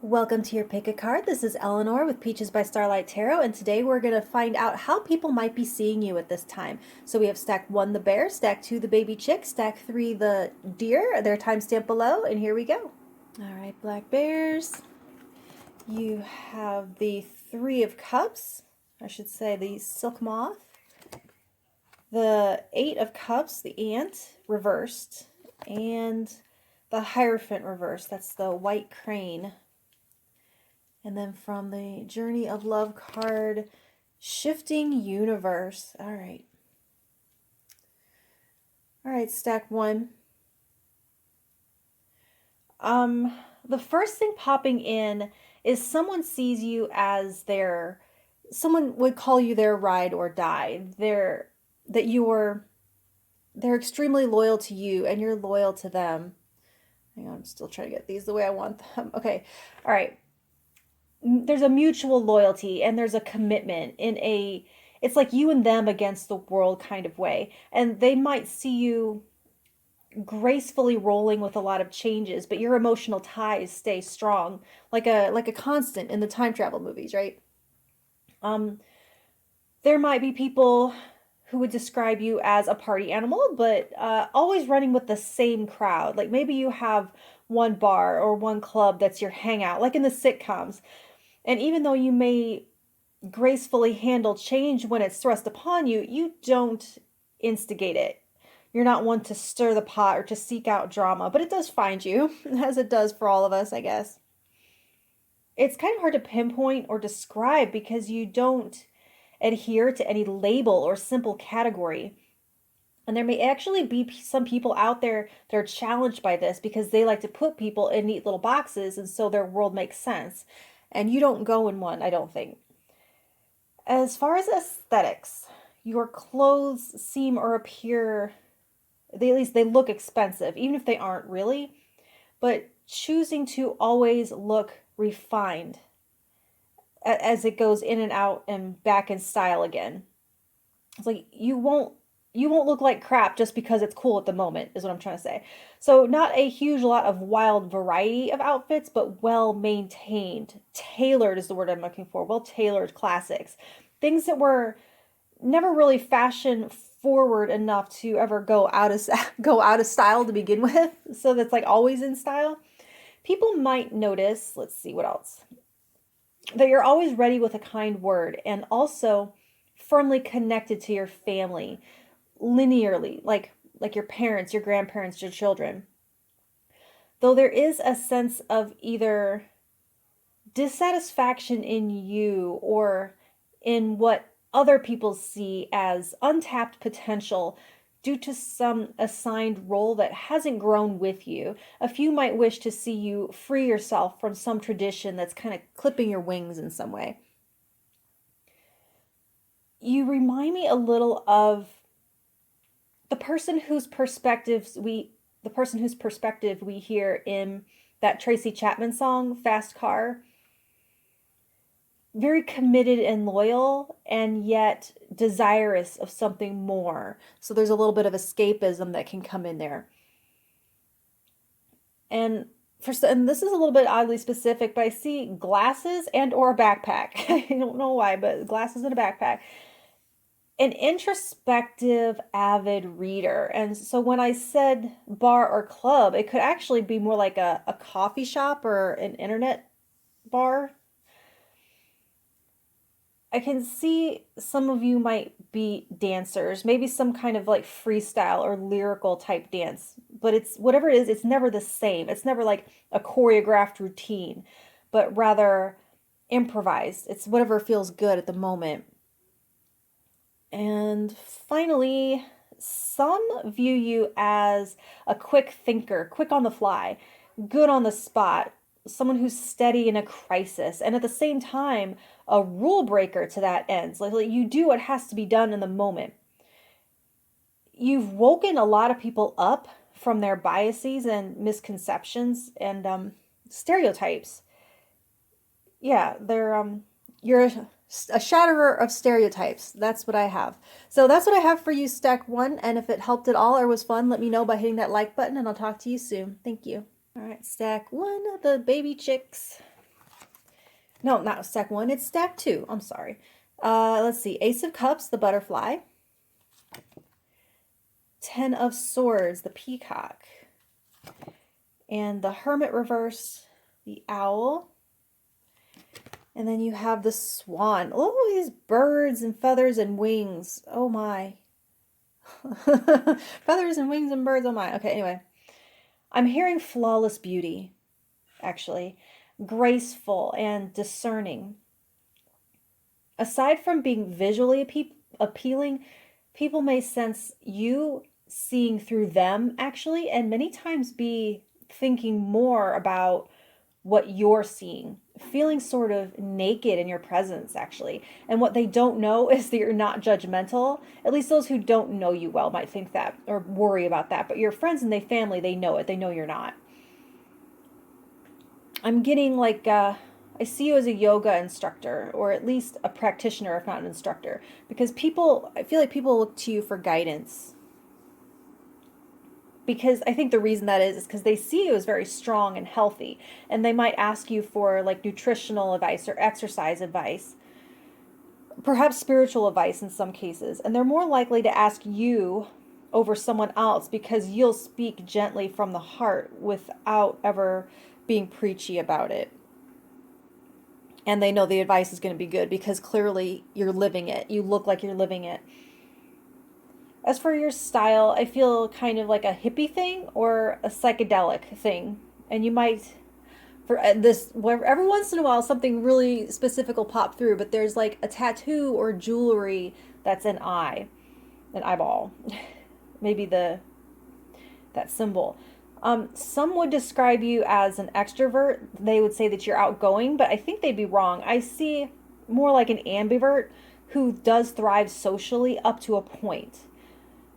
Welcome to your Pick a Card. This is Eleanor with Peaches by Starlight Tarot, and today we're going to find out how people might be seeing you at this time. So we have stack 1, the bear, stack 2, the baby chick, stack 3, the deer, their timestamp below, and here we go. All right, black bears, you have the 3 of cups, I should say the silk moth, the 8 of cups, the ant, reversed, and the hierophant reversed. That's the white crane. And then from the Journey of Love card, Shifting Universe. All right. All right, stack 1. The first thing popping in is someone sees you as someone would call you their ride or die. They're extremely loyal to you and you're loyal to them. Hang on, I'm still trying to get these the way I want them. Okay. All right. There's a mutual loyalty and there's a commitment it's like you and them against the world kind of way. And they might see you gracefully rolling with a lot of changes, but your emotional ties stay strong, like a constant in the time travel movies, right? There might be people who would describe you as a party animal, but always running with the same crowd. Like maybe you have one bar or one club that's your hangout, like in the sitcoms. And even though you may gracefully handle change when it's thrust upon you, you don't instigate it. You're not one to stir the pot or to seek out drama, but it does find you, as it does for all of us, I guess. It's kind of hard to pinpoint or describe because you don't adhere to any label or simple category. And there may actually be some people out there that are challenged by this because they like to put people in neat little boxes and so their world makes sense. And you don't go in one, I don't think. As far as aesthetics, your clothes seem or appear, at least they look expensive, even if they aren't really. But choosing to always look refined as it goes in and out and back in style again. It's like you won't look like crap just because it's cool at the moment, is what I'm trying to say. So not a huge lot of wild variety of outfits, but well maintained. Tailored is the word I'm looking for. Well tailored classics. Things that were never really fashion forward enough to ever go out of go out of style to begin with. So that's like always in style. People might notice, let's see what else, that you're always ready with a kind word and also firmly connected to your family linearly, like your parents, your grandparents, your children. Though there is a sense of either dissatisfaction in you or in what other people see as untapped potential due to some assigned role that hasn't grown with you. A few might wish to see you free yourself from some tradition that's kind of clipping your wings in some way. You remind me a little of the person whose perspective we hear in that Tracy Chapman song, Fast Car. Very committed and loyal, and yet desirous of something more. So there's a little bit of escapism that can come in there. And this is a little bit oddly specific, but I see glasses and or a backpack. I don't know why, but glasses and a backpack. An introspective, avid reader. And so when I said bar or club, it could actually be more like a coffee shop or an internet bar. I can see some of you might be dancers, maybe some kind of like freestyle or lyrical type dance, but it's whatever it is, it's never the same. It's never like a choreographed routine, but rather improvised. It's whatever feels good at the moment. And finally, some view you as a quick thinker, quick on the fly, good on the spot, someone who's steady in a crisis, and at the same time, a rule breaker to that end. Like you do what has to be done in the moment. You've woken a lot of people up from their biases and misconceptions and stereotypes. Yeah, you're a shatterer of stereotypes. That's what I have. So that's what I have for you, stack 1. And if it helped at all or was fun, let me know by hitting that like button, and I'll talk to you soon. Thank you. All right, stack 1, the baby chicks. No, not stack one, it's stack two. I'm sorry. Let's see. Ace of Cups, the butterfly. Ten of Swords, the peacock. And the Hermit reverse, the owl. And then you have the swan. Oh, these birds and feathers and wings. Oh my. Feathers and wings and birds. Oh my. Okay, anyway. I'm hearing flawless beauty, actually. Graceful and discerning. Aside from being visually appealing, people may sense you seeing through them, actually, and many times be thinking more about what you're seeing, feeling sort of naked in your presence, actually. And what they don't know is that you're not judgmental. At least those who don't know you well might think that or worry about that. But your friends and their family, they know it. They know you're not. I'm getting like, I see you as a yoga instructor, or at least a practitioner, if not an instructor. Because people, I feel like people look to you for guidance. Because I think the reason that is because they see you as very strong and healthy, and they might ask you for like nutritional advice or exercise advice, perhaps spiritual advice in some cases, and they're more likely to ask you over someone else because you'll speak gently from the heart without ever being preachy about it. And they know the advice is going to be good because clearly you're living it. You look like you're living it. As for your style, I feel kind of like a hippie thing or a psychedelic thing. And you might, for this, every once in a while, something really specific will pop through, but there's like a tattoo or jewelry that's an eye, an eyeball. Maybe that symbol. Some would describe you as an extrovert. They would say that you're outgoing, but I think they'd be wrong. I see more like an ambivert who does thrive socially up to a point.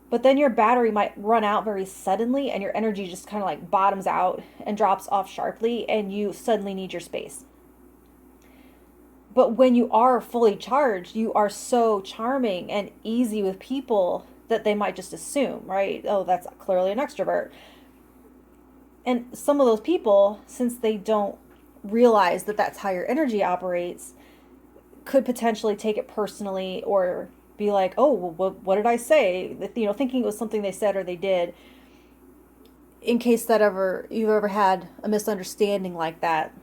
But then your battery might run out very suddenly and your energy just kind of like bottoms out and drops off sharply and you suddenly need your space. But when you are fully charged, you are so charming and easy with people that they might just assume, right? Oh, that's clearly an extrovert. And some of those people, since they don't realize that that's how your energy operates, could potentially take it personally or be like, oh, well, what did I say? Thinking it was something they said or they did. In case that you've ever had a misunderstanding like that.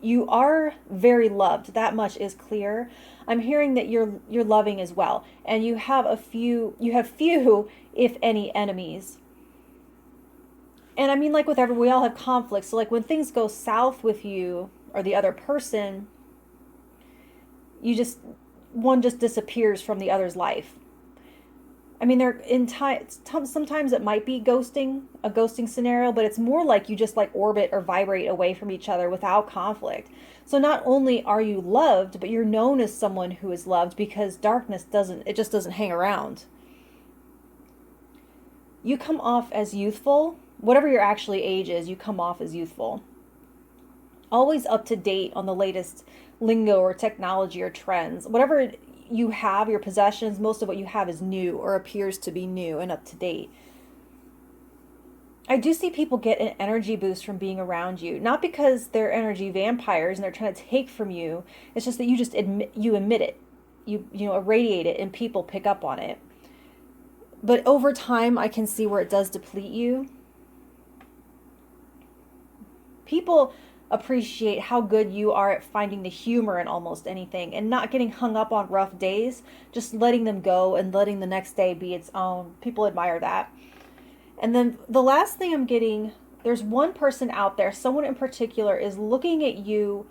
You are very loved. That much is clear. I'm hearing that you're loving as well, and you have few, if any, enemies. And I mean, like with we all have conflicts. So like when things go south with you or the other person, one just disappears from the other's life. I mean, they're in time. Sometimes it might be a ghosting scenario, but it's more like you just like orbit or vibrate away from each other without conflict. So not only are you loved, but you're known as someone who is loved because darkness just doesn't hang around. You come off as youthful. Whatever your actually age is, you come off as youthful. Always up to date on the latest lingo or technology or trends. Whatever you have, your possessions, most of what you have is new or appears to be new and up to date. I do see people get an energy boost from being around you, not because they're energy vampires and they're trying to take from you. It's just that you emit it, you irradiate it, and people pick up on it. But over time, I can see where it does deplete you. People appreciate how good you are at finding the humor in almost anything and not getting hung up on rough days, just letting them go and letting the next day be its own. People admire that. And then the last thing I'm getting, there's one person out there, someone in particular is looking at you,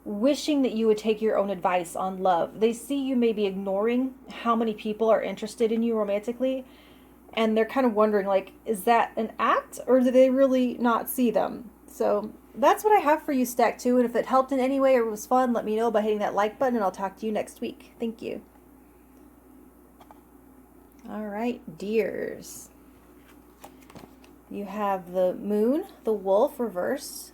wishing that you would take your own advice on love. They see you maybe ignoring how many people are interested in you romantically, and they're kind of wondering, like, is that an act or do they really not see them? So that's what I have for you, Stack 2. And if it helped in any way or was fun, let me know by hitting that like button, and I'll talk to you next week. Thank you. All right, dears. You have the Moon, the Wolf reversed,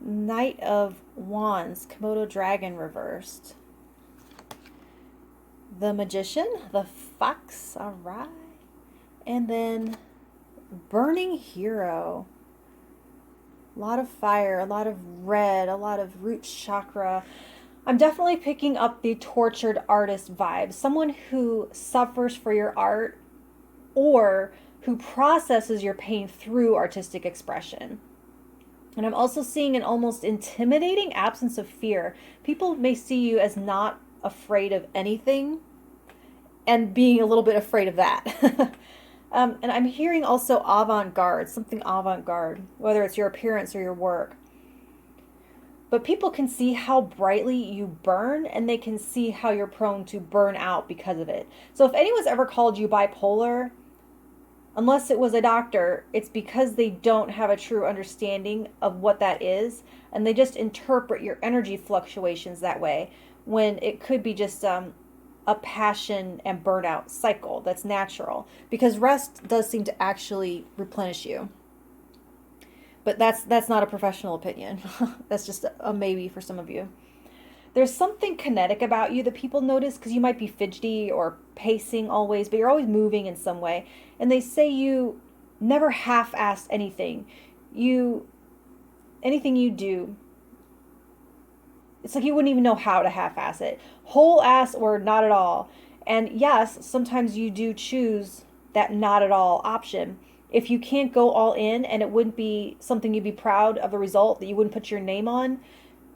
Knight of Wands, Komodo Dragon reversed, the Magician, the Fox, all right, and then Burning Hero. A lot of fire, a lot of red, a lot of root chakra. I'm definitely picking up the tortured artist vibe. Someone who suffers for your art or who processes your pain through artistic expression. And I'm also seeing an almost intimidating absence of fear. People may see you as not afraid of anything and being a little bit afraid of that. And I'm hearing also avant-garde, something avant-garde, whether it's your appearance or your work. But people can see how brightly you burn, and they can see how you're prone to burn out because of it. So if anyone's ever called you bipolar, unless it was a doctor, it's because they don't have a true understanding of what that is, and they just interpret your energy fluctuations that way, when it could be just a passion and burnout cycle that's natural, because rest does seem to actually replenish you. But that's not a professional opinion. That's just a maybe for some of you. There's something kinetic about you that people notice, because you might be fidgety or pacing always, but you're always moving in some way. And they say you never half-ass anything. Anything you do, it's like you wouldn't even know how to half-ass it. Whole ass or not at all. And yes, sometimes you do choose that not at all option. If you can't go all in and it wouldn't be something you'd be proud of a result that you wouldn't put your name on,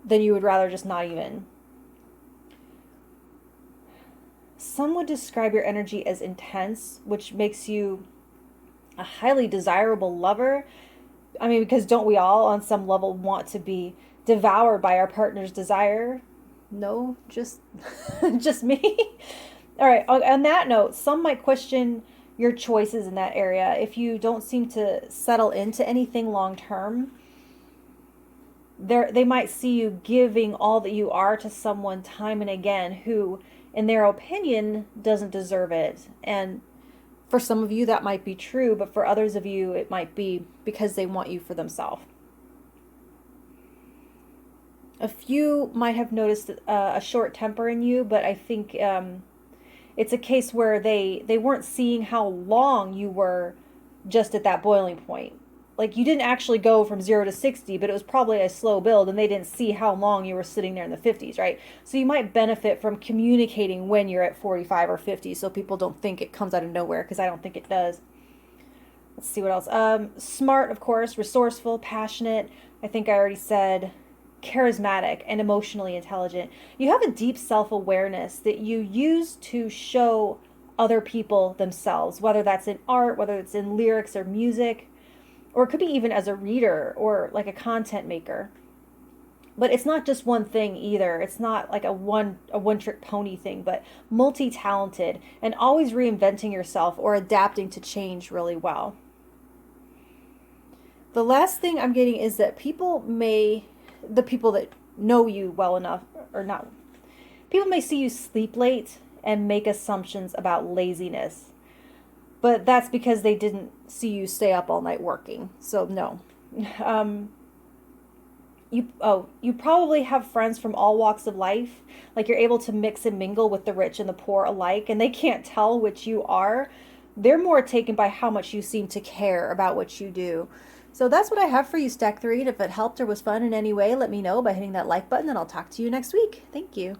then you would rather just not even. Some would describe your energy as intense, which makes you a highly desirable lover. I mean, because don't we all on some level want to be devoured by our partner's desire? No, just just me. All right, on that note, some might question your choices in that area if you don't seem to settle into anything long term. They might see you giving all that you are to someone time and again who, in their opinion, doesn't deserve it. And for some of you that might be true, but for others of you it might be because they want you for themselves. A few might have noticed a short temper in you, but I think it's a case where they weren't seeing how long you were just at that boiling point. Like, you didn't actually go from 0 to 60, but it was probably a slow build, and they didn't see how long you were sitting there in the 50s, right? So you might benefit from communicating when you're at 45 or 50, so people don't think it comes out of nowhere, because I don't think it does. Let's see what else. Smart, of course, resourceful, passionate. I think I already said charismatic and emotionally intelligent. You have a deep self-awareness that you use to show other people themselves, whether that's in art, whether it's in lyrics or music, or it could be even as a reader or like a content maker. But it's not just one thing either. It's not like a one trick pony thing, but multi-talented and always reinventing yourself or adapting to change really well. The last thing I'm getting is that the people that know you well enough, or not, people may see you sleep late and make assumptions about laziness. But that's because they didn't see you stay up all night working. So no. You probably have friends from all walks of life. Like, you're able to mix and mingle with the rich and the poor alike, and they can't tell which you are. They're more taken by how much you seem to care about what you do. So that's what I have for you, Stack 3. And if it helped or was fun in any way, let me know by hitting that like button, and I'll talk to you next week. Thank you.